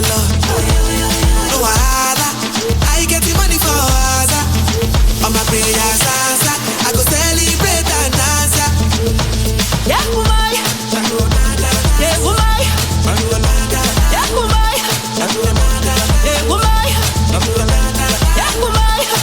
the Lord. No wahala, I get the money for us. All my prayers answer, I go celebrate and dance. Yeah, woman. Yeah, woman. Yeah, woman. Yeah, woman. Yeah, woman. Yeah, woman. Yeah, woman. Yeah, woman.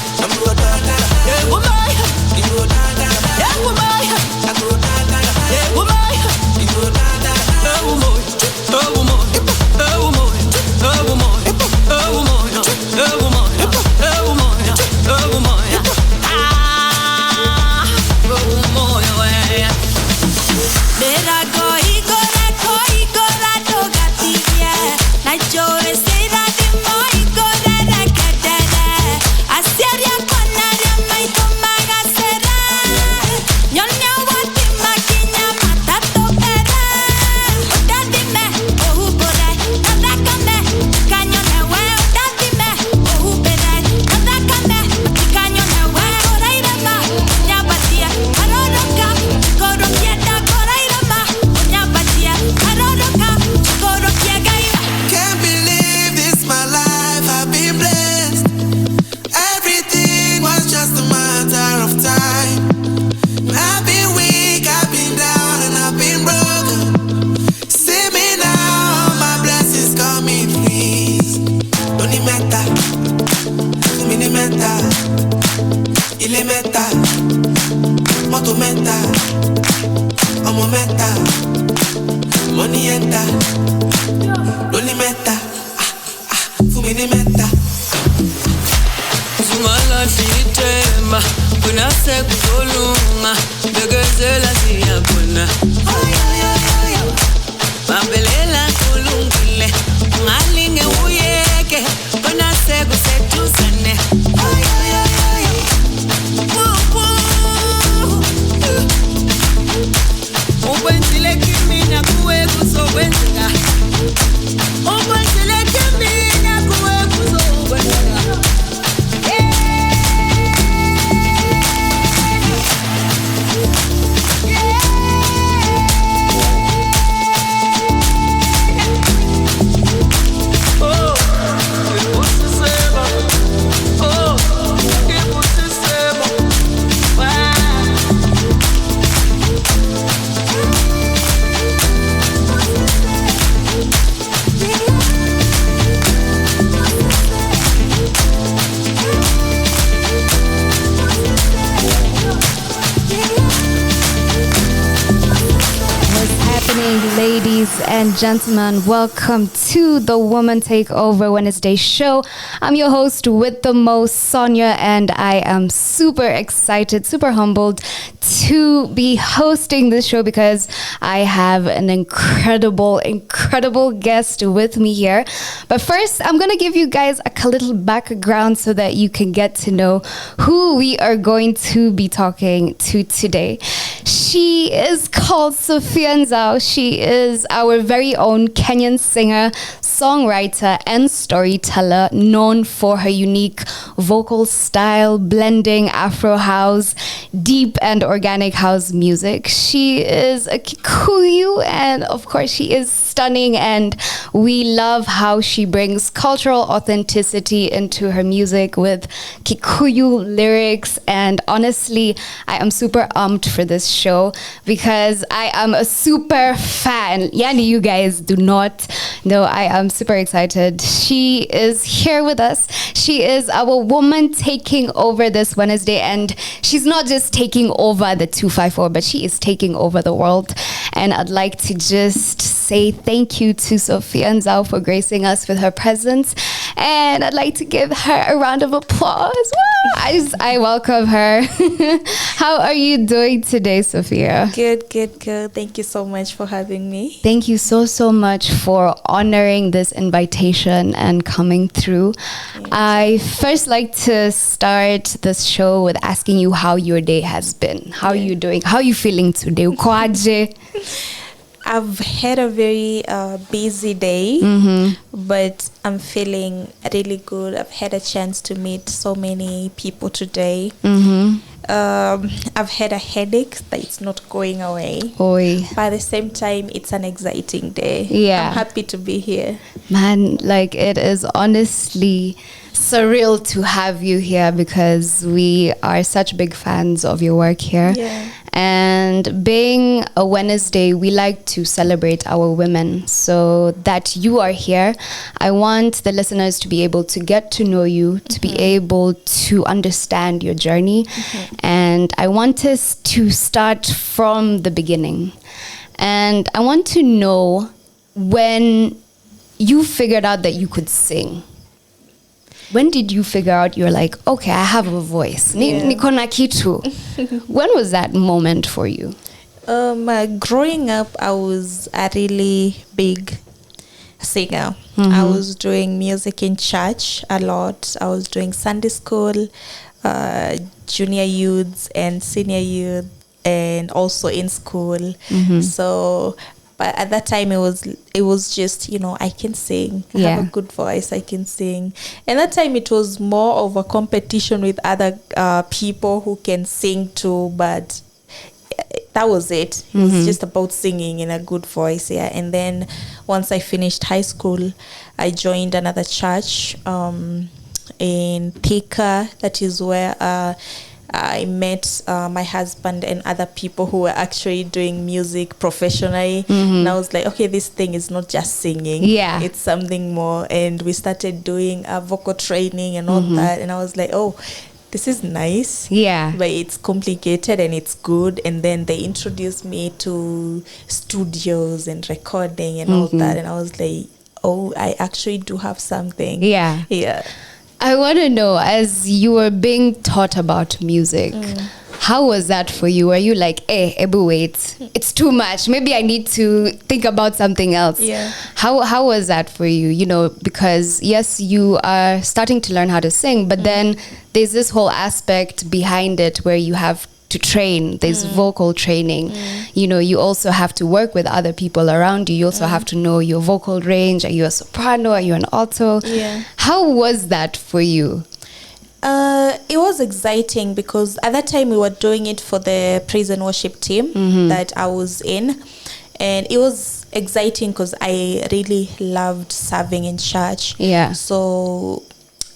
Ladies and gentlemen, welcome to the Woman Takeover Wednesday show. I'm your host with the most, Sonia, and I am super excited, super humbled to be hosting this show because I have an incredible guest with me here. But first, I'm going to give you guys a little background so that you can get to know who we are going to be talking to today. She is called Sofiya Nzau. She is our very own Kenyan singer, songwriter, and storyteller, known for her unique vocal style, blending Afro house, deep and organic house music. She is a Kikuyu, and of course she is stunning, and we love how she brings cultural authenticity into her music with Kikuyu lyrics. And honestly, I am super amped for this show because I am a super fan. Yani, you guys do not know. I am super excited. She is here with us. She is our woman taking over this Wednesday, and she's not just taking over the 254, but she is taking over the world. And I'd like to just say thank you to Sofiya Nzau for gracing us with her presence, and I'd like to give her a round of applause. I welcome her. How are you doing today, Sofiya? Good. Thank you so much for having me. Thank you so much for honoring this invitation and coming through. I first like to start this show with asking you how your day has been. How are you doing? How are you feeling today? Ukwaje? I've had a very busy day, but I'm feeling really good. I've had a chance to meet so many people today. I've had a headache that it's not going away. Oi. But at the same time, it's an exciting day. Yeah. I'm happy to be here. Man, like it is honestly surreal to have you here because we are such big fans of your work here. Yeah. And being a Wednesday, we like to celebrate our women. So that you are here, I want the listeners to be able to get to know you, to be able to understand your journey. And I want us to start from the beginning. And I want to know when you figured out that you could sing. When did you figure out you're like, okay, I have a voice? Niko na kitu. When was that moment for you? Growing up, I was a really big singer. I was doing music in church a lot. I was doing Sunday school, junior youths and senior youth, and also in school. So, but at that time it was just, I can sing. I have a good voice. I can sing. And that time it was more of a competition with other people who can sing too. But that was it. It was just about singing in a good voice. Yeah. And then once I finished high school, I joined another church in Thika. That is where I met my husband and other people who were actually doing music professionally. And I was like, okay, this thing is not just singing. Yeah. It's something more. And we started doing vocal training and all that. And I was like, oh, this is nice. Yeah. But it's complicated and it's good. And then they introduced me to studios and recording and all that. And I was like, oh, I actually do have something. Yeah. Yeah. I want to know, as you were being taught about music, how was that for you? Were you like, hey, Ebu, wait, it's too much. Maybe I need to think about something else. Yeah. How was that for you? Because yes, you are starting to learn how to sing, but then there's this whole aspect behind it where you have to train. There's vocal training. You also have to work with other people around you. You also have to know your vocal range. Are you a soprano? Are you an alto? Yeah. How was that for you? It was exciting because at that time we were doing it for the praise and worship team that I was in. And it was exciting because I really loved serving in church. Yeah. So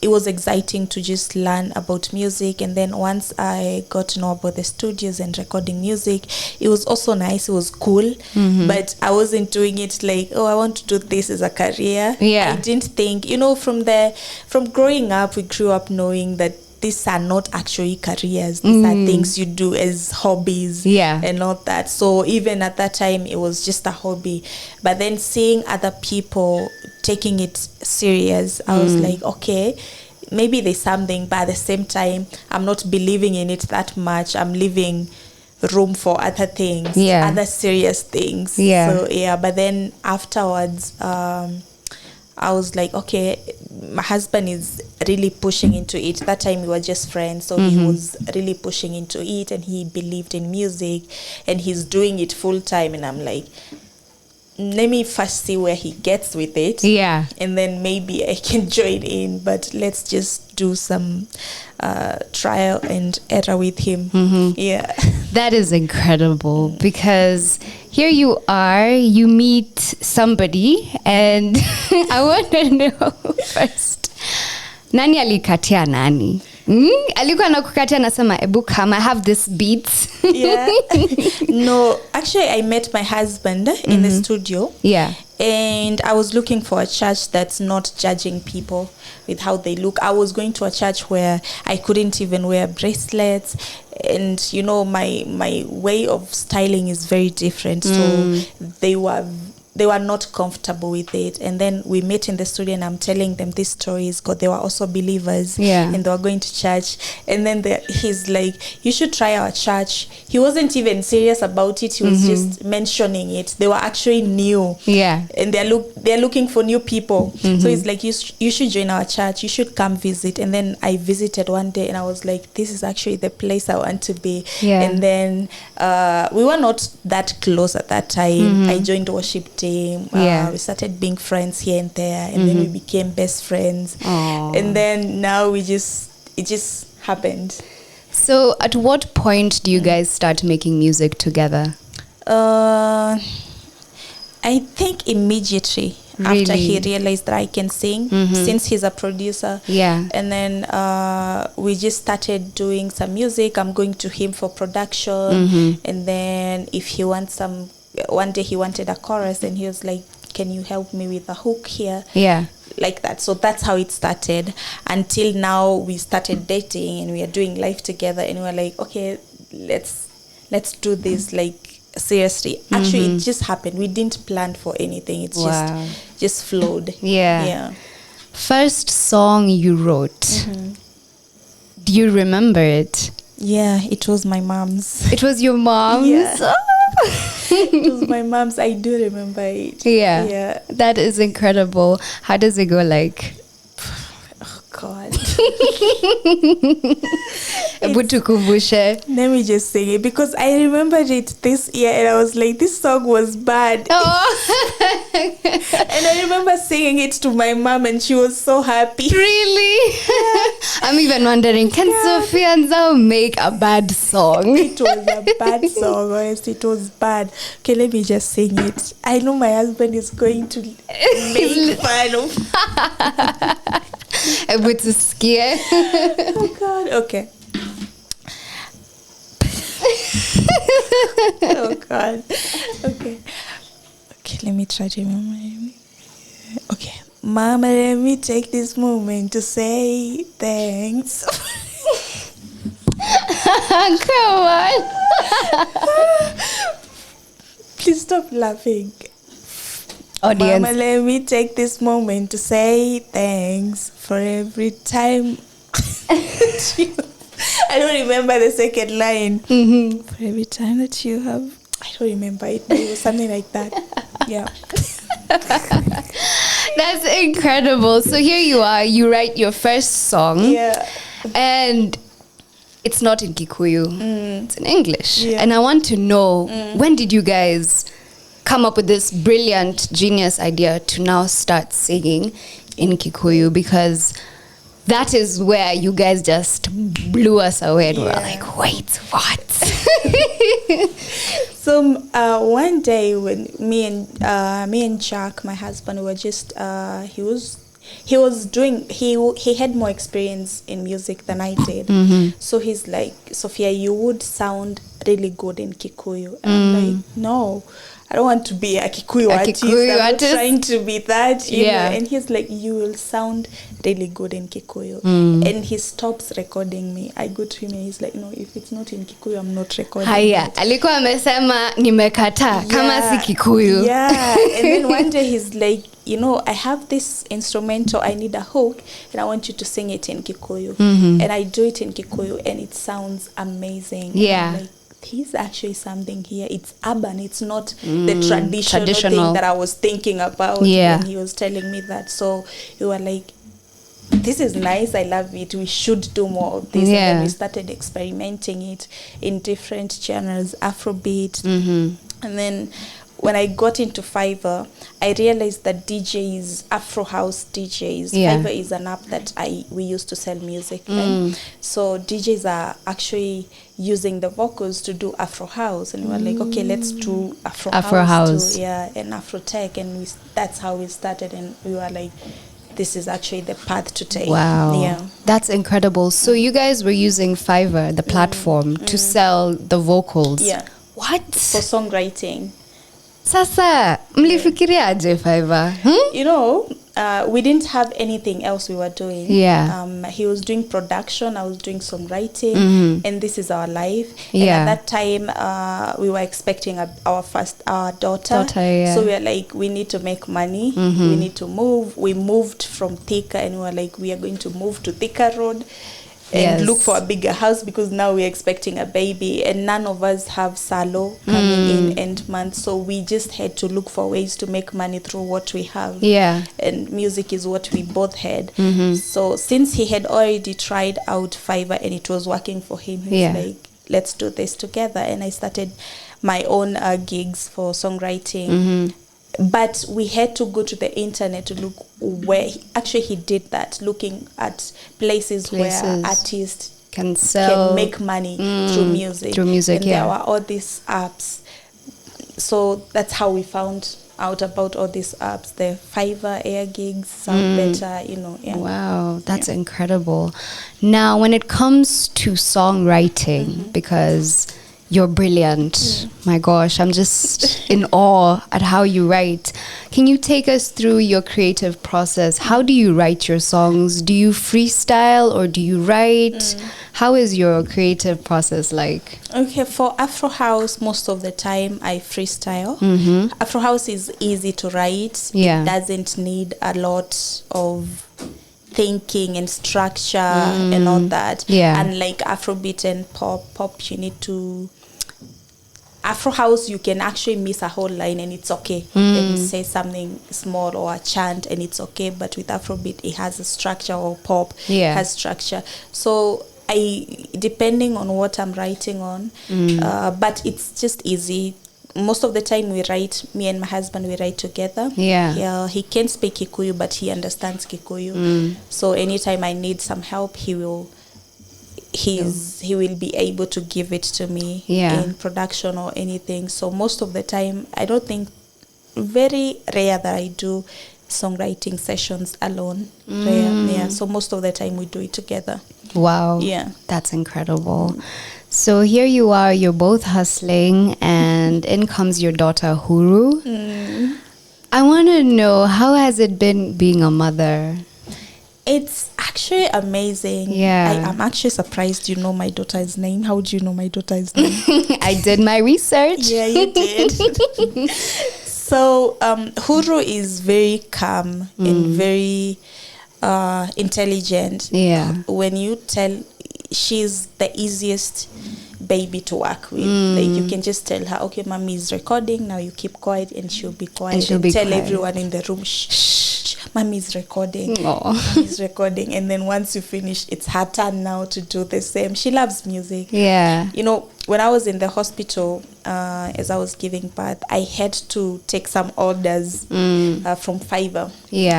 it was exciting to just learn about music. And then once I got to know about the studios and recording music, it was also nice. It was cool. But I wasn't doing it like, oh, I want to do this as a career. Yeah. I didn't think, from growing up, we grew up knowing that these are not actually careers. These are things you do as hobbies. Yeah. And all that. So even at that time, it was just a hobby. But then seeing other people taking it serious, I was like, okay, maybe there's something, but at the same time, I'm not believing in it that much. I'm leaving room for other things, other serious things. Yeah. So but then afterwards, I was like, okay, my husband is really pushing into it. That time we were just friends, so he was really pushing into it, and he believed in music, and he's doing it full time. And I'm like, let me first see where he gets with it. Yeah. And then maybe I can join in, but let's just do some trial and error with him. Yeah. That is incredible because here you are, you meet somebody, and I want to know first, nani alikatia nani? Alikuwa nakukatia nasema, ebu come, I have this beat. Yeah. No, actually I met my husband in the studio. Yeah. And I was looking for a church that's not judging people with how they look. I was going to a church where I couldn't even wear bracelets. And, my way of styling is very different. So they were they were not comfortable with it. And then we met in the studio and I'm telling them these stories because they were also believers, and they were going to church. And then he's like, you should try our church. He wasn't even serious about it. He was just mentioning it. They were actually new. And they're looking for new people. So he's like, you should join our church. You should come visit. And then I visited one day and I was like, this is actually the place I want to be. And then we were not that close at that time. I joined worship team. We started being friends here and there, and then we became best friends. And then now it just happened. So at what point do you guys start making music together? I think immediately after he realized that I can sing, since he's a producer. And then we just started doing some music. I'm going to him for production. And then if he wants one day he wanted a chorus and he was like, can you help me with a hook here? Like that. So that's how it started. Until now we started dating and we are doing life together, and we were like, okay, let's do this like seriously. Actually, it just happened. We didn't plan for anything. It's just flowed. First song you wrote. Do you remember it? Yeah, it was my mom's. It was your mom's? It was my mom's. I do remember it. That is incredible. How does it go like? Oh God. Let me just sing it because I remembered it this year and I was like, this song was bad. And I remember singing it to my mom and she was so happy. Really? I'm even wondering, can Sofiya and Nzau make a bad song? It was a bad song, honestly. It was bad. Okay, let me just sing it. I know my husband is going to make fun of With a scare. Oh God. Okay. Oh God. Okay, let me try to remember. Okay. Mama, let me take this moment to say thanks. Come on. Please stop laughing. Audience. Mama, let me take this moment to say thanks for every time. I don't remember the second line. For every time that you have, I don't remember it, but it was something like that. Yeah. That's incredible. So here you are, you write your first song. And it's not in Kikuyu. It's in English. And I want to know, when did you guys come up with this brilliant, genius idea to now start singing in Kikuyu? Because that is where you guys just blew us away and we were like, wait, what? So one day when me and Jack, my husband, were just he had more experience in music than I did. So he's like, Sofiya, you would sound really good in Kikuyu. And I'm like, no, I don't want to be a Kikuyu artist. I'm not trying to be that. You know? And he's like, you will sound really good in Kikuyu. And he stops recording me. I go to him and he's like, no, if it's not in Kikuyu, I'm not recording it. Alikuwa amesema nimekata kama si Kikuyu. And then one day he's like, you know, I have this instrumental, I need a hook, and I want you to sing it in Kikuyu. And I do it in Kikuyu and it sounds amazing. And I'm like, there's actually something here. It's urban. It's not the traditional thing that I was thinking about when he was telling me that. So you were like, this is nice. I love it. We should do more of this. And then we started experimenting it in different genres, Afrobeat. And then when I got into Fiverr, I realized that DJs, Afro House DJs, Fiverr is an app that we use to sell music. Right? So DJs are actually using the vocals to do Afro House, and we were like, okay, let's do Afro House too, and Afro Tech, and that's how we started, and we were like, this is actually the path to take. Wow. That's incredible. So you guys were using Fiverr, the platform, to sell the vocals. What? For songwriting. Sasa, mlifikiriaje Fiverr? You know, we didn't have anything else we were doing. Yeah. He was doing production, I was doing songwriting, and this is our life. Yeah. And at that time, we were expecting our daughter. Yeah. So we were like, we need to make money. We need to move. We moved from Thika, and we were like, we are going to move to Thika Road and look for a bigger house, because now we're expecting a baby, and none of us have salo coming in end month, so we just had to look for ways to make money through what we have. And music is what we both had. So since he had already tried out Fiverr and it was working for him, he was like, let's do this together. And I started my own gigs for songwriting. But we had to go to the internet to look where he did that, looking at places where artists can make money through music. And there were all these apps. So that's how we found out about all these apps, the Fiverr, Air Gigs, Sound Better, Wow, that's incredible. Now, when it comes to songwriting, because you're brilliant. My gosh, I'm just in awe at how you write. Can you take us through your creative process? How do you write your songs? Do you freestyle or do you write? How is your creative process like? Okay, for Afro House, most of the time I freestyle. Afro House is easy to write. It doesn't need a lot of thinking and structure and all that. Unlike Afrobeat and pop, you need to... Afro House, you can actually miss a whole line and it's okay. And say something small or a chant and it's okay. But with Afrobeat, it has a structure, or pop has structure. So depending on what I'm writing on, but it's just easy. Most of the time me and my husband, we write together. He can't speak Kikuyu, but he understands Kikuyu. So anytime I need some help, he will be able to give it to me in production or anything. So most of the time, I don't think, very rare that I do songwriting sessions alone. Rare, so most of the time we do it together. Wow. That's incredible. So here you are, you're both hustling, and in comes your daughter, Huru. I want to know, how has it been being a mother? It's actually amazing. I'm actually surprised you know my daughter's name. How do you know my daughter's name? I did my research. Yeah, you did. So, Huru is very calm and very intelligent. When you tell... she's the easiest baby to work with. Like, you can just tell her, okay, mommy is recording, now you keep quiet, and she'll be quiet, and tell everyone in the room, shh, mommy is recording. Mommy is recording. And then once you finish, it's her turn now to do the same. She loves music. You know, when I was in the hospital, as I was giving birth, I had to take some orders from Fiverr,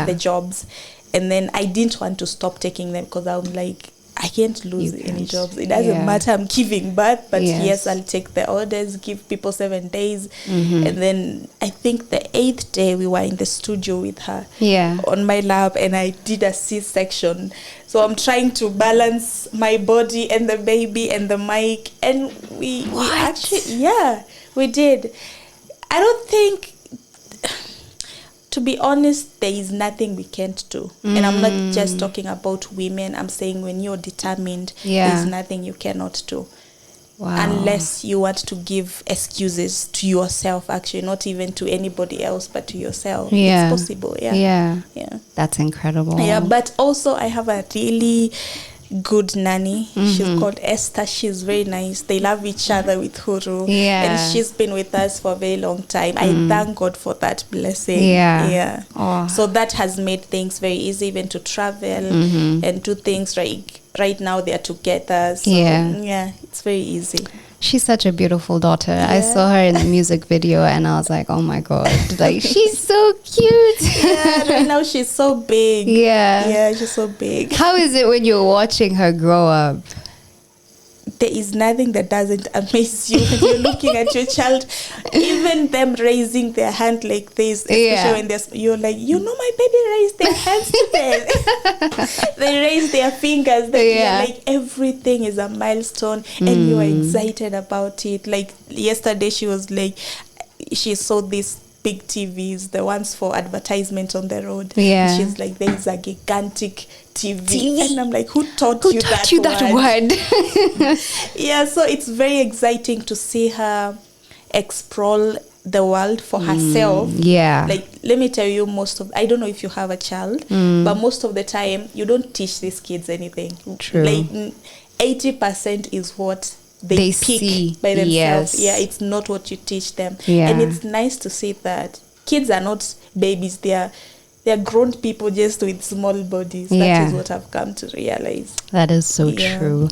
the jobs. And then I didn't want to stop taking them, because I'm like, I can't lose any jobs. It doesn't matter, I'm giving birth, but yes, I'll take the orders, give people 7 days. And then I think the 8th day we were in the studio with her on my lap, and I did a C-section. So I'm trying to balance my body and the baby and the mic, and we actually, we did. I don't think... To be honest, there is nothing we can't do. And I'm not just talking about women. I'm saying when you're determined, there's nothing you cannot do. Unless you want to give excuses to yourself, actually, not even to anybody else, but to yourself. It's possible, That's incredible. But also I have a really good nanny. She's called Esther. She's very nice. They love each other with Huru. And she's been with us for a very long time. I thank God for that blessing. So that has made things very easy, even to travel and do things. Right now they're together. So it's very easy. She's such a beautiful daughter. I saw her in the music video and I was like, oh my God, like, she's so cute. Right now she's so big. She's so big. How is it when you're watching her grow up? There is nothing that doesn't amaze you when you're looking at your child. Even them raising their hand like this, especially when you're like, you know, my baby raised their hands today. They raise their fingers. Like, everything is a milestone, and you're excited about it. Like, yesterday she was like, she saw this big TVs, the ones for advertisement on the road. Yeah. She's like, there is a gigantic TV. And I'm like, who taught you that word? Yeah, so it's very exciting to see her explore the world for herself. Yeah. Like, let me tell you, I don't know if you have a child, but most of the time, you don't teach these kids anything. True. Like, 80% is what they pick see by themselves. Yes. Yeah, it's not what you teach them. Yeah. And it's nice to see that kids are not babies. They're grown people just with small bodies. That is what I've come to realize. That is so true.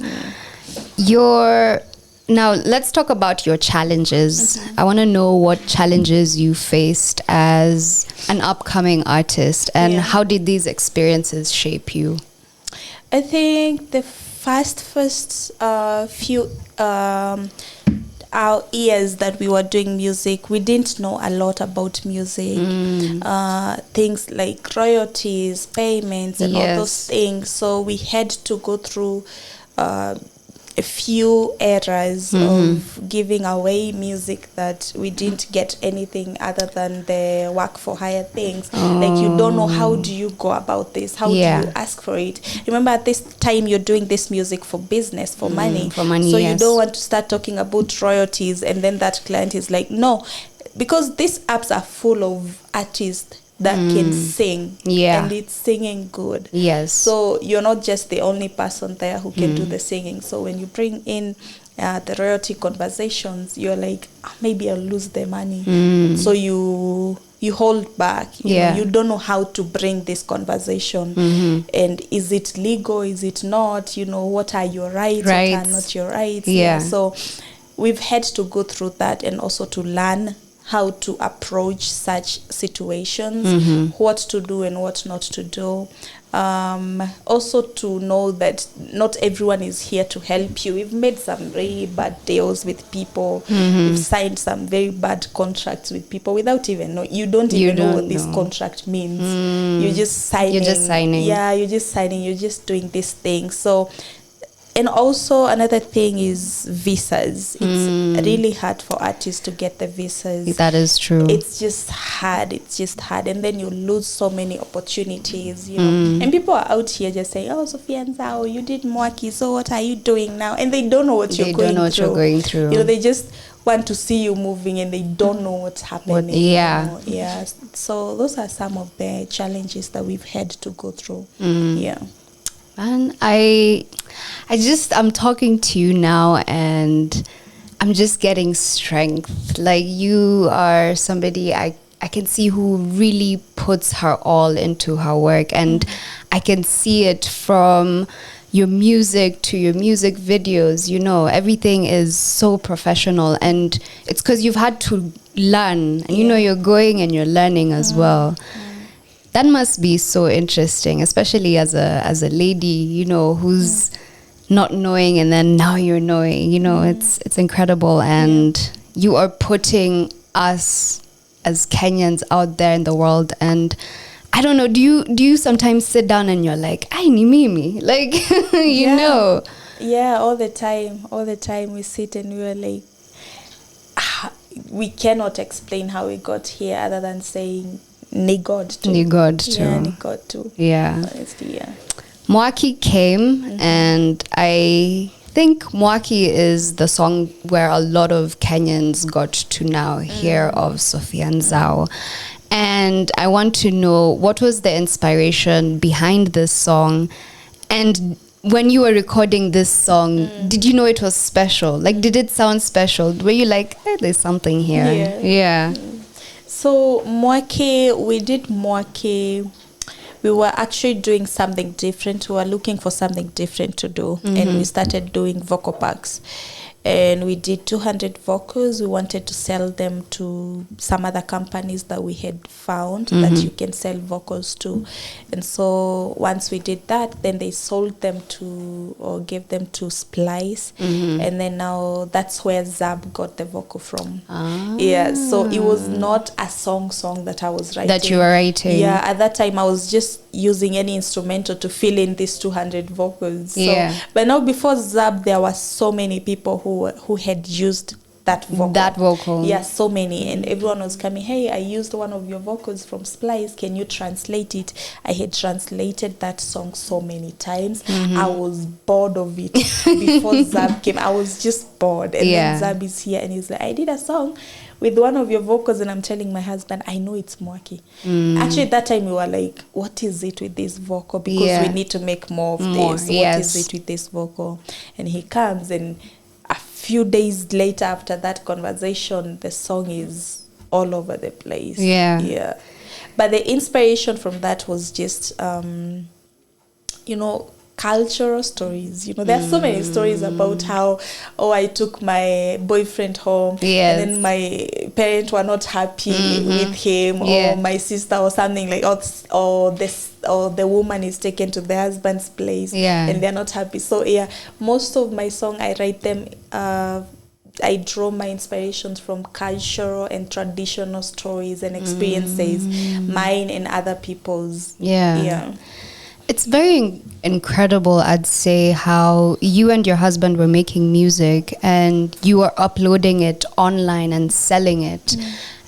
Now let's talk about your challenges. I want to know what challenges you faced as an upcoming artist, and how did these experiences shape you? I think the first few our years that we were doing music, we didn't know a lot about music. Things like royalties, payments, and all those things. So we had to go through a few eras of giving away music that we didn't get anything other than the work for hire things. Like, you don't know, how do you go about this? How do you ask for it? Remember, at this time, you're doing this music for business, for money. For money, so you don't want to start talking about royalties, and then that client is like, no, because these apps are full of artists that can sing, and it's singing good. Yes. So you're not just the only person there who can do the singing. So when you bring in the royalty conversations, you're like, maybe I'll lose the money. So you hold back. You know, you don't know how to bring this conversation. And is it legal? Is it not? You know, what are your rights? What are not your rights? So we've had to go through that, and also to learn how to approach such situations, what to do and what not to do. Also to know that not everyone is here to help you. We've made some really bad deals with people. We've signed some very bad contracts with people without even know. You don't even know what this contract means. You're just signing. Yeah, you're just signing. You're just doing this thing. So, and also another thing is visas. It's really hard for artists to get the visas. That is true. It's just hard. And then you lose so many opportunities, you know. And people are out here just saying, oh, Sofiya Nzau, you did Mwaki, so what are you doing now? And they don't know what you're going through. You know, they just want to see you moving, and they don't know what's happening. You know? Yeah. So those are some of the challenges that we've had to go through. Yeah. And I'm talking to you now, and I'm just getting strength. Like, you are somebody I can see who really puts her all into her work, and I can see it from your music to your music videos. You know, everything is so professional, and it's because you've had to learn, and you know, you're going and you're learning as well. That must be so interesting, especially as a lady, you know, who's not knowing, and then now you're knowing. You know, it's incredible, and you are putting us as Kenyans out there in the world. And I don't know, do you sometimes sit down and you're like, "Ay, ni mimi," like you know? Yeah, all the time we sit and we're like, we cannot explain how we got here other than saying, Ni God too. Ni God too. Yeah, Ni God too. Yeah. Honestly, yeah. Mwaki came, and I think Mwaki is the song where a lot of Kenyans got to now hear of Sofiya Nzau. And I want to know, what was the inspiration behind this song? And when you were recording this song, did you know it was special? Like, did it sound special? Were you like, there's something here? Yeah. So we did Mwaki. We were actually doing something different. We were looking for something different to do. And we started doing vocal packs. And we did 200 vocals. We wanted to sell them to some other companies that we had found that you can sell vocals to. And so once we did that, then they sold them to, or gave them to Splice. And then now that's where Zab got the vocal from. Yeah, so it was not a song that I was writing. That you were writing. Yeah, at that time I was just using any instrumental to fill in these 200 vocals. So, but now before Zab, there were so many people who had used that vocal. That vocal. Yeah, so many. And everyone was coming, hey, I used one of your vocals from Splice. Can you translate it? I had translated that song so many times. I was bored of it. Before Zab came, I was just bored. And then Zab is here and he's like, I did a song with one of your vocals, and I'm telling my husband, I know it's Mwaki. Actually, at that time we were like, what is it with this vocal? Because we need to make more of this. What is it with this vocal? And he comes, and a few days later after that conversation, the song is all over the place. Yeah. But the inspiration from that was just, you know, cultural stories. You know, there are so many stories about how, I took my boyfriend home, and then my parents were not happy with him, or my sister or something like, or the woman is taken to the husband's place, and they're not happy. So most of my song, I write them, I draw my inspirations from cultural and traditional stories and experiences, mine and other people's. It's very incredible, I'd say, how you and your husband were making music and you were uploading it online and selling it.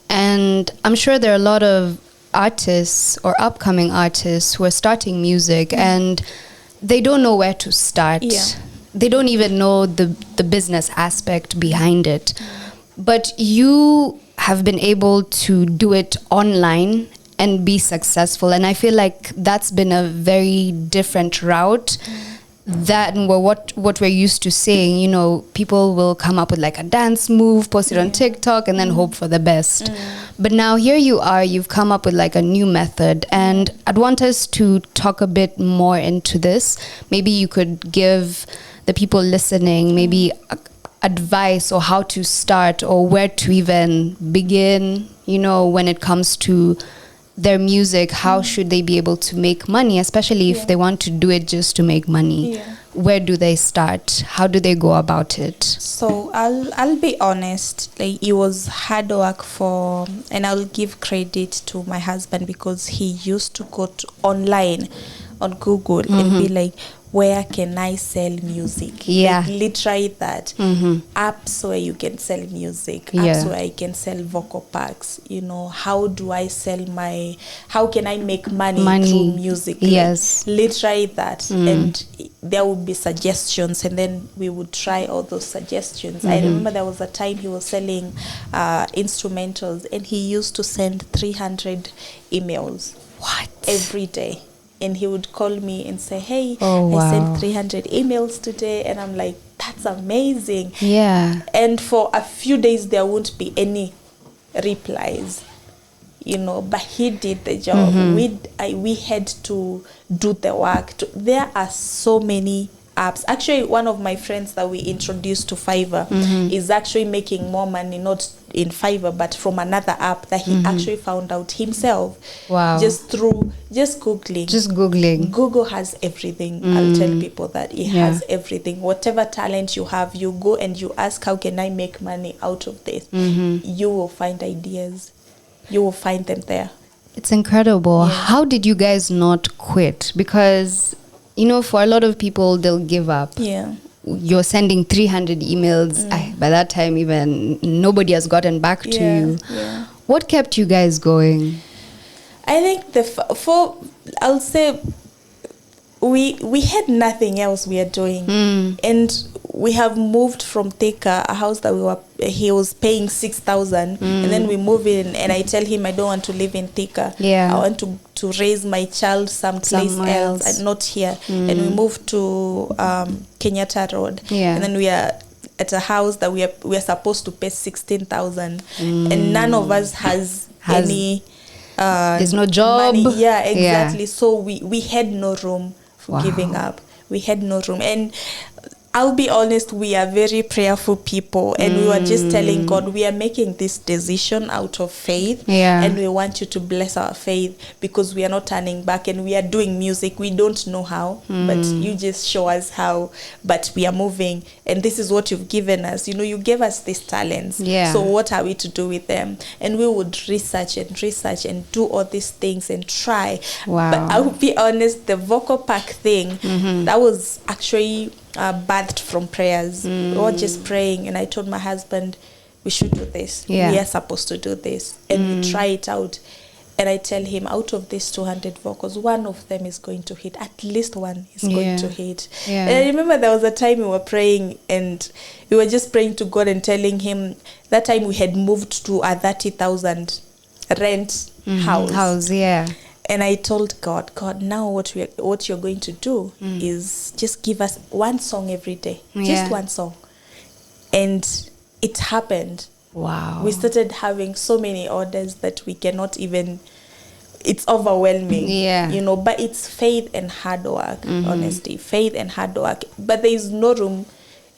And I'm sure there are a lot of artists or upcoming artists who are starting music and they don't know where to start. They don't even know the business aspect behind it. But you have been able to do it online and be successful, and I feel like that's been a very different route than what we're used to seeing. You know, people will come up with like a dance move, post it on TikTok, and then hope for the best. But now here you are, you've come up with like a new method, and I'd want us to talk a bit more into this. Maybe you could give the people listening maybe advice or how to start or where to even begin, you know, when it comes to their music. How should they be able to make money, especially if they want to do it just to make money? Where do they start? How do they go about it? So I'll be honest, like, it was hard work and I'll give credit to my husband, because he used to go online on Google and be like, where can I sell music? Like, literally that. Apps where you can sell music. Apps where I can sell vocal packs. You know, how do I sell how can I make money through music? Like, literally that. And there would be suggestions, and then we would try all those suggestions. I remember there was a time he was selling instrumentals, and he used to send 300 emails. Every day. And he would call me and say, hey, I sent 300 emails today. And I'm like, that's amazing. And for a few days, there won't be any replies, you know, but he did the job. We had to do the work. There are so many apps. Actually, one of my friends that we introduced to Fiverr is actually making more money, not in Fiverr, but from another app that he actually found out himself. Just Googling. Google has everything. I'll tell people that it has everything. Whatever talent you have, you go and you ask, how can I make money out of this? You will find ideas. You will find them there. It's incredible. How did you guys not quit? Because, you know, for a lot of people, they'll give up. You're sending 300 emails. By that time, even nobody has gotten back to you. What kept you guys going? I think I'll say we had nothing else we are doing, and we have moved from Thika, a house that he was paying 6,000, and then we move in, and I tell him I don't want to live in Thika. I want to raise my child someplace else and not here. And we moved to Kenyatta Road, and then we are at a house that we are supposed to pay 16,000, and none of us has any. There's no job. Money. Exactly. So we had no room for giving up. We had no room. And I'll be honest, we are very prayerful people, and we were just telling God, we are making this decision out of faith, and we want you to bless our faith, because we are not turning back, and we are doing music. We don't know how, but you just show us how. But we are moving, and this is what you've given us. You know, you gave us these talents. So what are we to do with them? And we would research and do all these things and try. But I'll be honest, the vocal pack thing, that was actually birthed from prayers. We were just praying, and I told my husband, we should do this. Yeah. We are supposed to do this. And we try it out. And I tell him, out of these 200 vocals, one of them is going to hit. At least one is going to hit. Yeah. And I remember there was a time we were praying, and we were just praying to God and telling him, that time we had moved to a 30,000 rent house. Yeah. And I told God, now what you're going to do is just give us one song every day. Just one song. And it happened. Wow. We started having so many orders that we cannot even, it's overwhelming. Yeah. You know, but it's faith and hard work, honestly. Faith and hard work. But there is no room.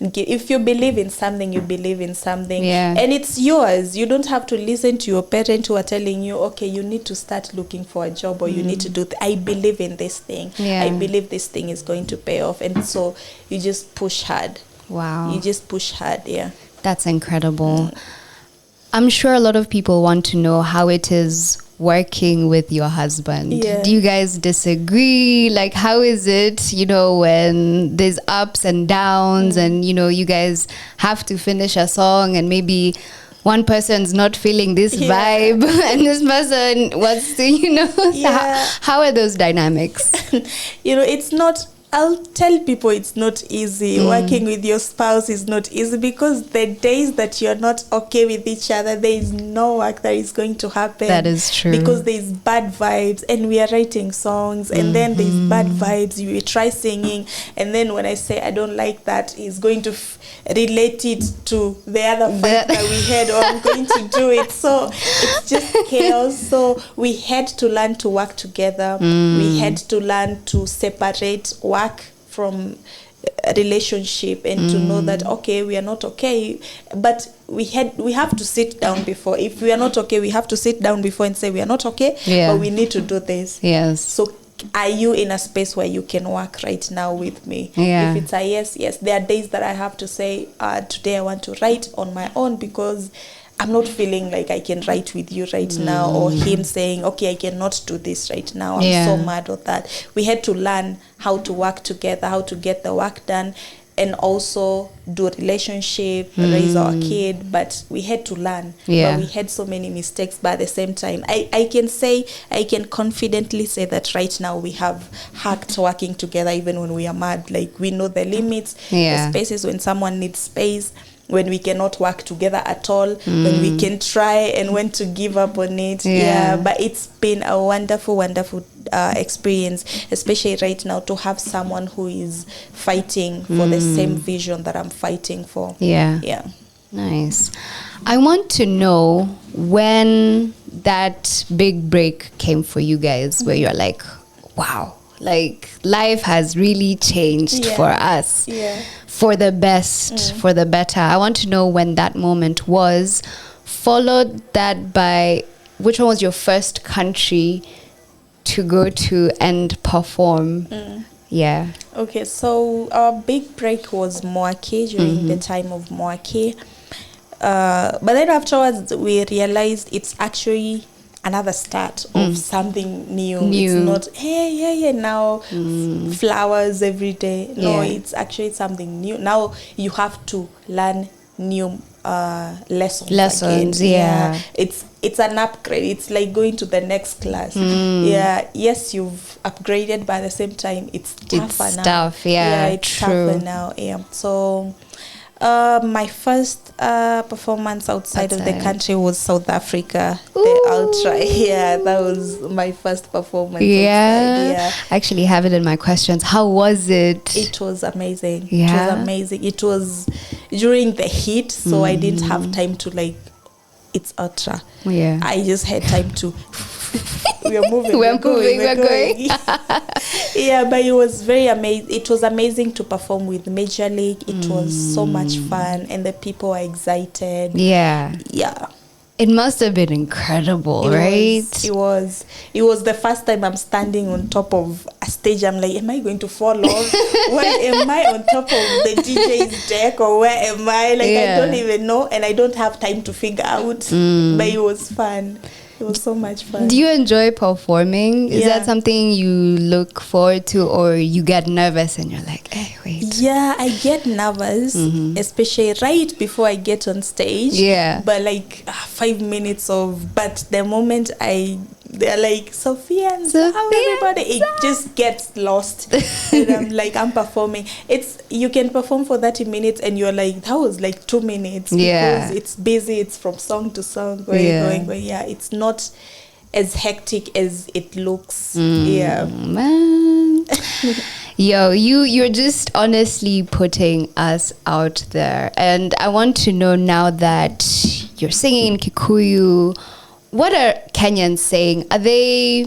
If you believe in something, you believe in something. Yeah. And it's yours. You don't have to listen to your parents who are telling you, okay, you need to start looking for a job, or you need to do I believe in this thing. Yeah. I believe this thing is going to pay off. And so you just push hard. Wow. You just push hard, yeah. That's incredible. I'm sure a lot of people want to know how it is working with your husband. Yeah. Do you guys disagree? Like, how is it, you know, when there's ups and downs and, you know, you guys have to finish a song and maybe one person's not feeling this vibe and this person wants to, you know, so how are those dynamics? You know, it's not, I'll tell people it's not easy. Working with your spouse is not easy, because the days that you're not okay with each other, there is no work that is going to happen. That is true. Because there's bad vibes, and we are writing songs, and then there's bad vibes. You try singing, and then when I say I don't like that, he's going to relate it to the other fight that we had, or I'm going to do it. So it's just chaos. So we had to learn to work together. We had to learn to separate work from a relationship, and to know that, okay, we are not okay, but we have to sit down before. If we are not okay, we have to sit down before and say we are not okay, but we need to do this. Yes. So are you in a space where you can work right now with me? Yeah. If it's a yes. There are days that I have to say, today I want to write on my own, because I'm not feeling like I can write with you right now, or him saying, okay, I cannot do this right now. I'm so mad at that. We had to learn how to work together, how to get the work done, and also do a relationship, raise our kid. But we had to learn. But we had so many mistakes. But at the same time, I can confidently say that right now we have hacked working together, even when we are mad. Like, we know the limits, the spaces when someone needs space, when we cannot work together at all, when we can try, and when to give up on it. But it's been a wonderful experience, especially right now, to have someone who is fighting for the same vision that I'm fighting for. Nice. I want to know when that big break came for you guys, where you're like, wow, like life has really changed for us. For the best, for the better. I want to know when that moment was, followed that by which one was your first country to go to and perform. Okay, so our big break was Moake, during the time of Moake. But then afterwards we realized it's actually another start of something new. It's not, hey, now flowers every day. No, it's actually something new. Now you have to learn new lessons again. It's an upgrade. It's like going to the next class. Yes, you've upgraded, but at the same time it's tougher now. It's tougher now. So my first performance outside of the country was South Africa. The Ultra. That was my first performance. I actually have it in my questions. How was it? It was amazing. It was amazing. It was during the heat, so I didn't have time to it's Ultra. I just had time to we're moving, we're going. But it was very amazing. It was amazing to perform with Major League. It was so much fun, and the people were excited. It must have been incredible, right? It was the first time I'm standing on top of a stage. I'm like, am I going to fall off? Where am I, on top of the DJ's deck, or where am I? I don't even know, and I don't have time to figure out. But it was fun. was so much fun. Do you enjoy performing? Is Yeah. that something you look forward to, or you get nervous and you're like, hey, wait? Yeah, I get nervous, especially right before I get on stage. Yeah. But like 5 minutes but the moment they're like, Sofiya and Nzau, everybody, it just gets lost. And I'm like, I'm performing. You can perform for 30 minutes and you're like, that was like 2 minutes. Yeah. Because it's busy, it's from song to song, going. Yeah, it's not as hectic as it looks. Yeah. Man. Yo, you're just honestly putting us out there. And I want to know now that you're singing in Kikuyu, what are Kenyans saying? Are they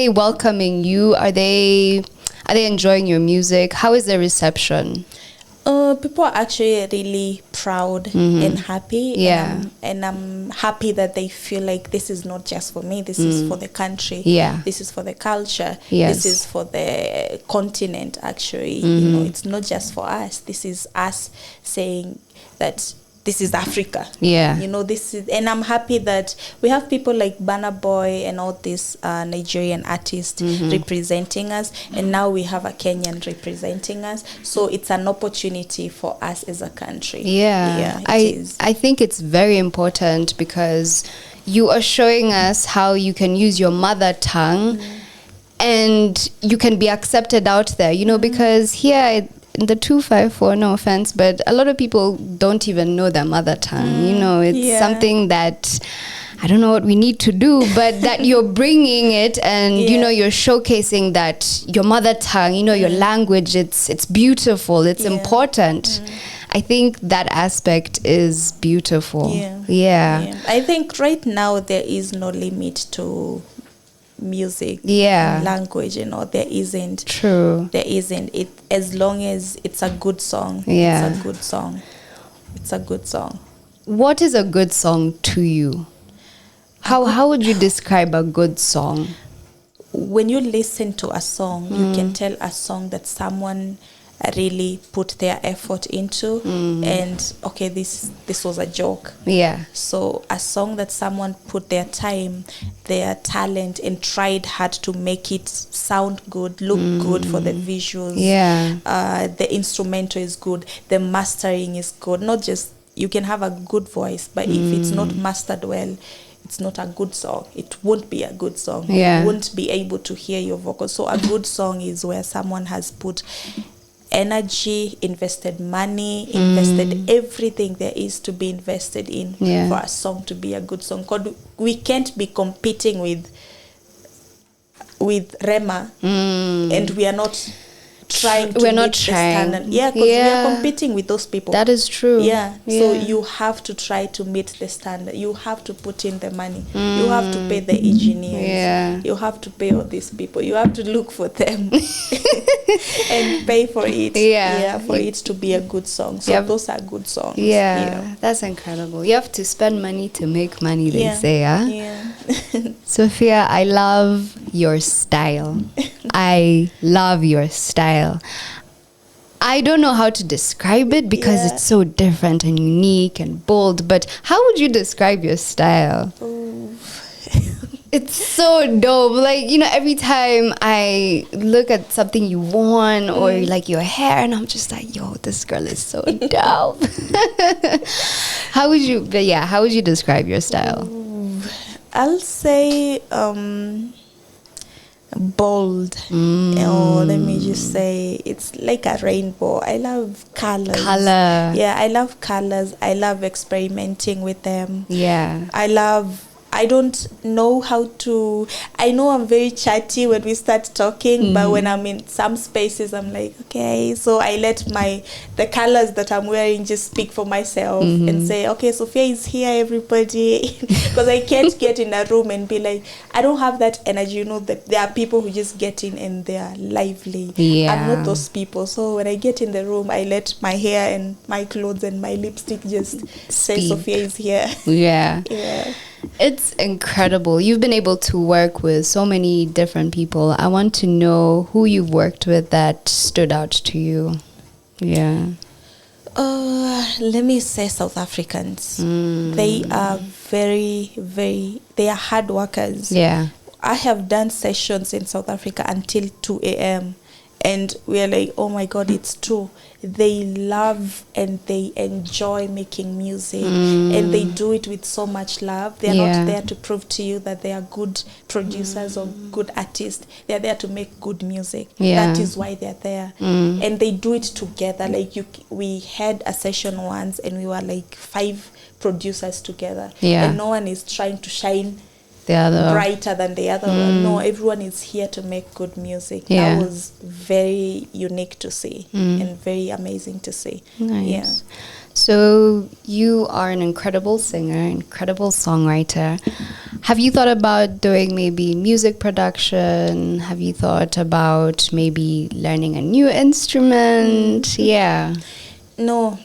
welcoming you? Are they enjoying your music? How is the reception? People are actually really proud and happy. Yeah. And I'm happy that they feel like this is not just for me. This is for the country. Yeah. This is for the culture. Yes. This is for the continent, actually. You know, it's not just for us. This is us saying that this is Africa. Yeah. You know, and I'm happy that we have people like Burna Boy and all these Nigerian artists representing us, and now we have a Kenyan representing us. So it's an opportunity for us as a country. Yeah, it is. I think it's very important because you are showing us how you can use your mother tongue and you can be accepted out there, you know, because here in the 254, no offense, but a lot of people don't even know their mother tongue. You know, it's something that I don't know what we need to do, but that you're bringing it and, you know, you're showcasing that your mother tongue, you know, your language, it's beautiful, it's important. I think that aspect is beautiful. Yeah. I think right now there is no limit to music, language, you know. There isn't. True. There isn't. It, as long as it's a good song. Yeah. It's a good song. It's a good song. What is a good song to you? How would you describe a good song? When you listen to a song, you can tell a song that someone really put their effort into, and okay, this was a joke. Yeah. So a song that someone put their time, their talent, and tried hard to make it sound good, look good for the visuals. Yeah. The instrumental is good, the mastering is good. Not just, you can have a good voice, but if it's not mastered well, it's not a good song. It won't be a good song. Yeah. You won't be able to hear your vocals. So a good song is where someone has put energy, invested money, invested everything there is to be invested in for a song to be a good song. Because we can't be competing with Rema, and we are not trying to meet the standard. Yeah, because we are competing with those people. That is true. Yeah. So you have to try to meet the standard. You have to put in the money. You have to pay the engineers. Yeah. You have to pay all these people. You have to look for them and pay for it. Yeah. For it to be a good song. So those are good songs. Yeah. That's incredible. You have to spend money to make money, they say, huh? Yeah. Sofiya, I love your style. I love your style. I don't know how to describe it because it's so different and unique and bold, but how would you describe your style? It's so dope. Like, you know, every time I look at something you worn or like your hair, and I'm just like, yo, this girl is so dope. How would you describe your style? I'll say bold. Or let me just say it's like a rainbow. I love colors. I love colors. I love experimenting with them. I don't know how to, I know I'm very chatty when we start talking, but when I'm in some spaces, I'm like, okay, so I let the colors that I'm wearing just speak for myself and say, okay, Sofiya is here, everybody. Because I can't get in a room and be like, I don't have that energy. You know, there are people who just get in and they are lively. I'm not those people. So when I get in the room, I let my hair and my clothes and my lipstick just say Sofiya is here. Yeah. It's incredible. You've been able to work with so many different people. I want to know who you've worked with that stood out to you. Yeah. Let me say South Africans. They are they are hard workers. Yeah. I have done sessions in South Africa until 2 a.m. and we're like, oh my God, it's true. They love and they enjoy making music and they do it with so much love. They're not there to prove to you that they are good producers or good artists. They're there to make good music. That is why they're there. And they do it together. Like we had a session once and we were like 5 producers together. And no one is trying to shine the other brighter than the other one. No, everyone is here to make good music. That was very unique to see and very amazing to see. Nice. Yeah. So you are an incredible singer, incredible songwriter. Have you thought about doing maybe music production? Have you thought about maybe learning a new instrument? No.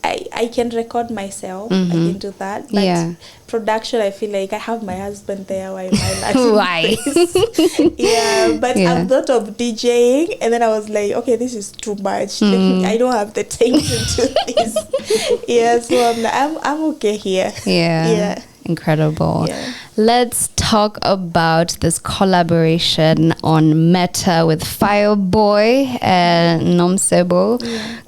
I can record myself. I can do that. But production, I feel like I have my husband there. Why am I Why? But I thought of DJing, and then I was like, okay, this is too much. I don't have the time to do this. So I'm okay here. Incredible. Let's talk about this collaboration on Meta with Fireboy and Nomsebo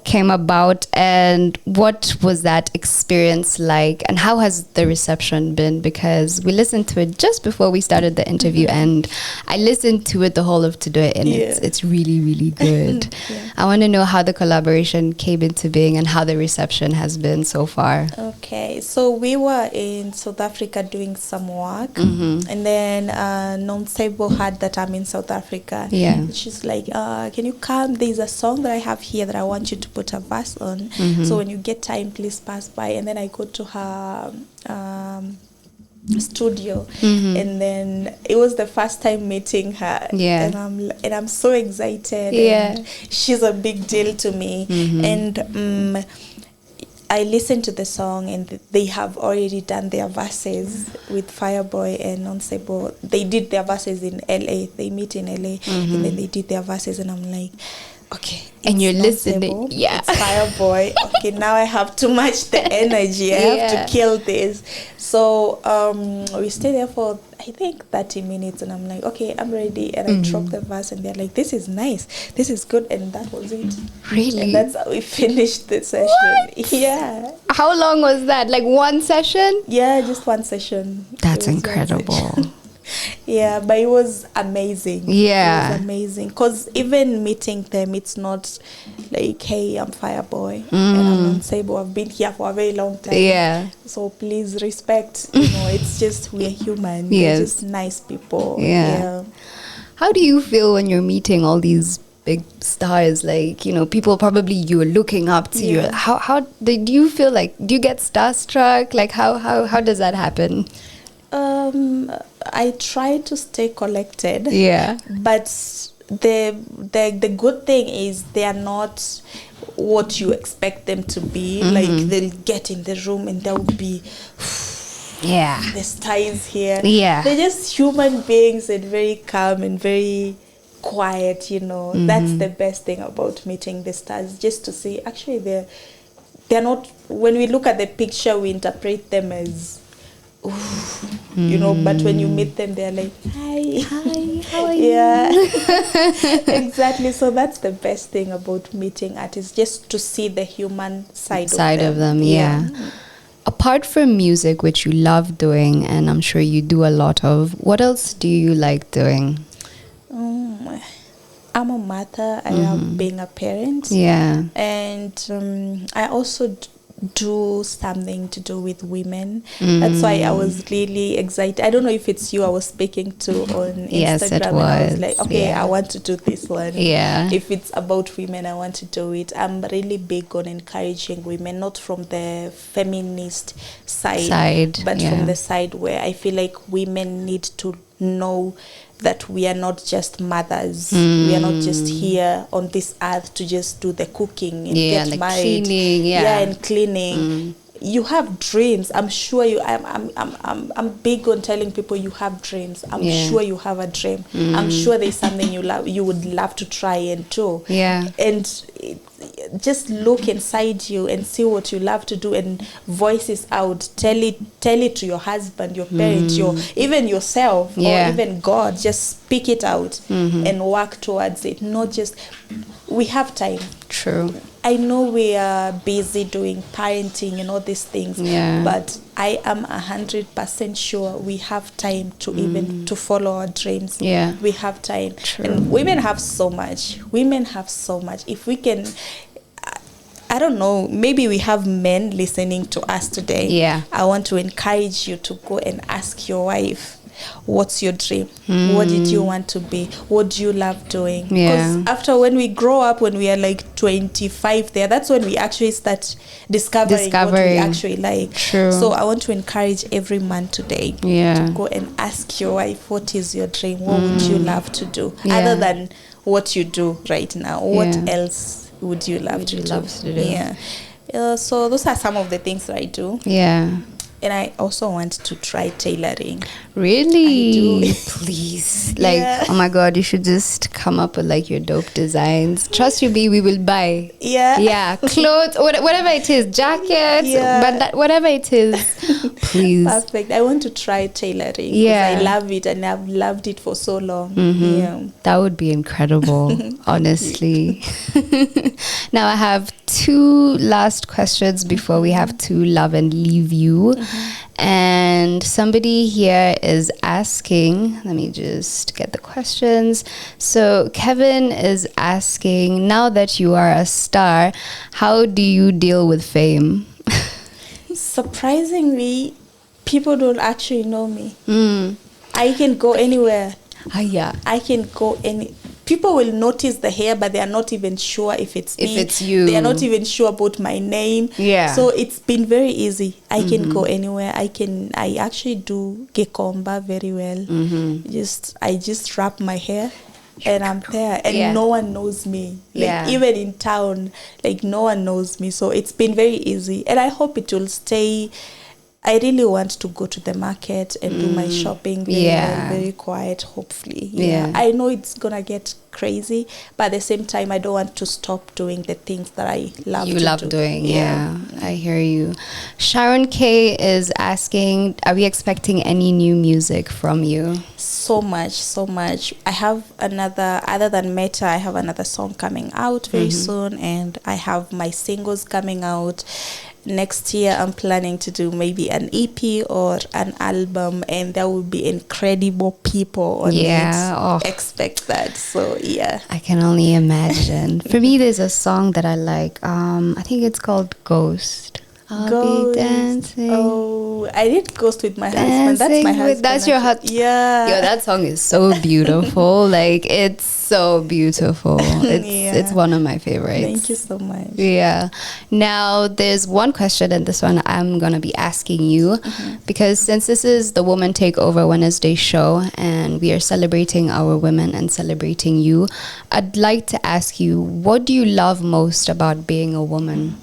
came about, and what was that experience like, and how has the reception been? Because we listened to it just before we started the interview, and I listened to it the whole of today, and it's really, really good. I want to know how the collaboration came into being and how the reception has been so far. Okay, so we were in South Africa doing some work, and then Nomsebo heard that I'm in South Africa. She's like, can you come? There's a song that I have here that I want you to put a verse on. So when you get time, please pass by. And then I go to her studio, and then it was the first time meeting her. And I'm so excited. And she's a big deal to me. And I listened to the song, and they have already done their verses with Fireboy and Nonsebo. They did their verses in LA. They meet in LA, and then they did their verses, and I'm like, okay. And you're listening. It's Fireboy. Okay, now I have to match the energy. I have to kill this. So we stayed there for, I think, 30 minutes, and I'm like, okay, I'm ready. And I dropped the verse, and they're like, this is nice. This is good. And that was it. Really? And that's how we finished the session. What? How long was that? Like one session? Yeah, just one session. That's incredible. But it was amazing. It was amazing. Because even meeting them, it's not like, hey, I'm Fireboy and I'm Nonsebo. I've been here for a very long time. So please respect. It's just we're human. We're just nice people. How do you feel when you're meeting all these big stars? Like, people probably you're looking up to. You. How do you feel? Like, do you get starstruck? Like, how does that happen? I try to stay collected. But the good thing is they are not what you expect them to be. Like, they'll get in the room and there will be the stars here. They're just human beings and very calm and very quiet. That's the best thing about meeting the stars, just to see actually they're not, when we look at the picture we interpret them as but when you meet them, they're like, hi, how are you? Exactly. So that's the best thing about meeting artists, just to see the human side of them. Apart from music, which you love doing, and I'm sure you do a lot of, what else do you like doing? I'm a mother. I love being a parent. And I also do something to do with women. That's why I was really excited. I don't know if it's you I was speaking to on Instagram. Yes, it was. And I was like, okay, I want to do this one. If it's about women, I want to do it. I'm really big on encouraging women, not from the feminist side but from the side where I feel like women need to know that we are not just mothers. We are not just here on this earth to just do the cooking and get married. Cleaning, and cleaning. You have dreams. I'm sure you. I'm big on telling people you have dreams. I'm sure you have a dream. I'm sure there's something you would love to try and do. And just look inside you and see what you love to do and voice it out. Tell it to your husband, your parents, even yourself, or even God. Just speak it out and work towards it. Not just, we have time. True. I know we are busy doing parenting and all these things, but I am 100% sure we have time to even to follow our dreams. Yeah, we have time. True. And women have so much. If we can, I don't know, maybe we have men listening to us today. Yeah, I want to encourage you to go and ask your wife, what's your dream? What did you want to be? What do you love doing? Because after, when we grow up, when we are like 25 there, that's when we actually start discovering what we actually like. True. So I want to encourage every man today to go and ask your wife, what is your dream? What would you love to do? Other than what you do right now, what else would you love to do? So those are some of the things that I do. And I also want to try tailoring. Really? Please. Like, oh my God, you should just come up with like your dope designs. Trust you, B, we will buy. Yeah. Clothes, whatever it is, jackets, but whatever it is, please. Perfect. I want to try tailoring. I love it, and I've loved it for so long. That would be incredible, honestly. Now I have 2 last questions before we have to love and leave you. And somebody here is asking, let me just get the questions. So Kevin is asking, now that you are a star, how do you deal with fame? Surprisingly, people don't actually know me. I can go anywhere. I can go people will notice the hair, but they are not even sure if it's me. If it's you. They are not even sure about my name. So it's been very easy. I can go anywhere. I actually do gekomba very well. I just wrap my hair and I'm there, and no one knows me. Even in town, like no one knows me. So it's been very easy, and I hope it will stay. I really want to go to the market and do my shopping very quiet, hopefully. I know it's going to get crazy, but at the same time, I don't want to stop doing the things that I love to do. You love doing, I hear you. Sharon K is asking, are we expecting any new music from you? So much. I have other than Meta, I have another song coming out very soon, and I have my singles coming out. Next year, I'm planning to do maybe an EP or an album, and there will be incredible people on it. Expect that. So, I can only imagine. For me, there's a song that I like. I think it's called Ghost. I'll be dancing. Oh, I did Ghost with my husband. That's my husband. That's your husband. Yeah. Yo, that song is so beautiful. Like, it's so beautiful. It's one of my favorites. Thank you so much. Yeah. Now, there's one question, and this one I'm going to be asking you, because since this is the Woman Takeover Wednesday show, and we are celebrating our women and celebrating you, I'd like to ask you, what do you love most about being a woman?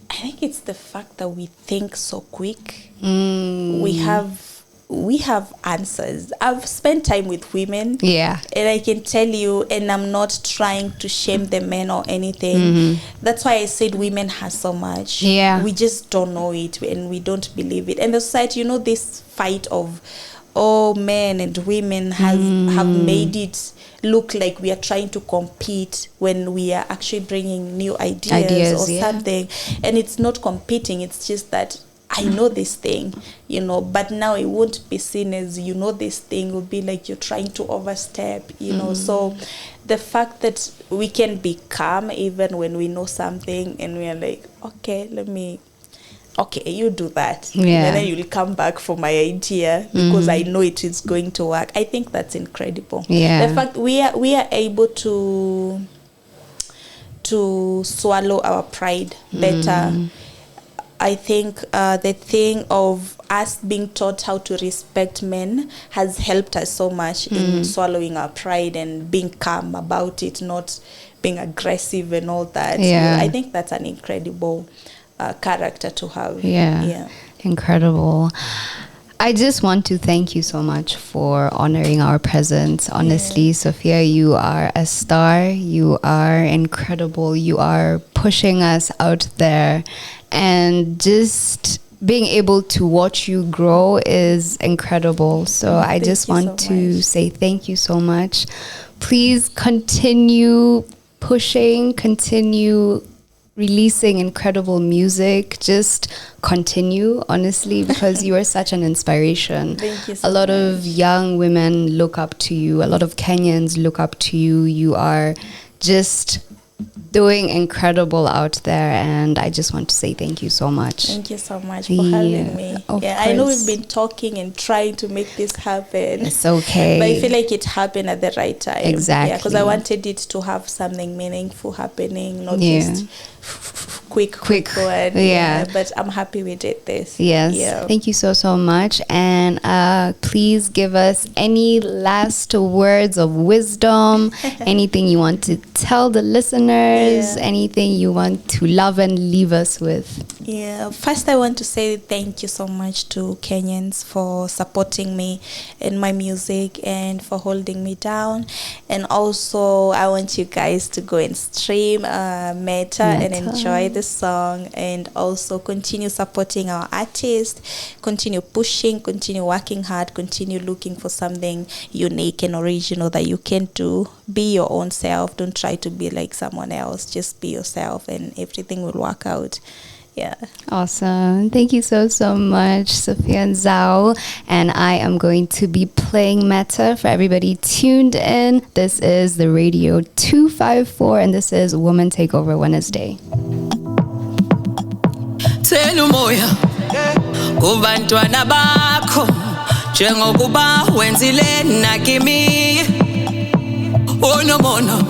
I think it's the fact that we think so quick. We have answers. I've spent time with women. And I can tell you, and I'm not trying to shame the men or anything. That's why I said women have so much. We just don't know it, and we don't believe it. And the society, this fight of men and women have made it look like we are trying to compete when we are actually bringing new ideas or something. And it's not competing, it's just that I know this thing, but now it won't be seen as this thing. It will be like you're trying to overstep, So the fact that we can be calm even when we know something, and we are like, okay, you do that. And then you'll come back for my idea because I know it is going to work. I think that's incredible. The fact we are able to swallow our pride better. I think the thing of us being taught how to respect men has helped us so much in swallowing our pride and being calm about it, not being aggressive and all that. I think that's an incredible character to have. Incredible. I just want to thank you so much for honoring our presence. Honestly, Sofiya, you are a star. You are incredible. You are pushing us out there. And just being able to watch you grow is incredible. So I just want to say thank you so much. Please continue pushing, continue releasing incredible music. Just continue, honestly, because you are such an inspiration. Thank you so much. A lot much. of young women look up to you. A lot of Kenyans look up to you. You are just doing incredible out there, and I just want to say thank you so much. Thank you so much for having me. I know we've been talking and trying to make this happen. It's okay. But I feel like it happened at the right time. Exactly. Yeah, because I wanted it to have something meaningful happening, not just quick one. Yeah. But I'm happy we did this. Yes. Yeah. Thank you so much. And please give us any last words of wisdom, anything you want to tell the listeners, anything you want to love and leave us with. Yeah. First, I want to say thank you so much to Kenyans for supporting me in my music and for holding me down. And also, I want you guys to go and stream Meta and enjoy the song, and also continue supporting our artists, continue pushing, continue working hard, continue looking for something unique and original that you can do. Be your own self. Don't try to be like someone else. Just be yourself and everything will work out. Yeah. Awesome. Thank you so much, Sofiya Nzau. And I am going to be playing Meta for everybody tuned in. This is the Radio 254, and this is Woman Takeover Wednesday. Moya kubantwana bakho njengokuba wenzile nakimi onomono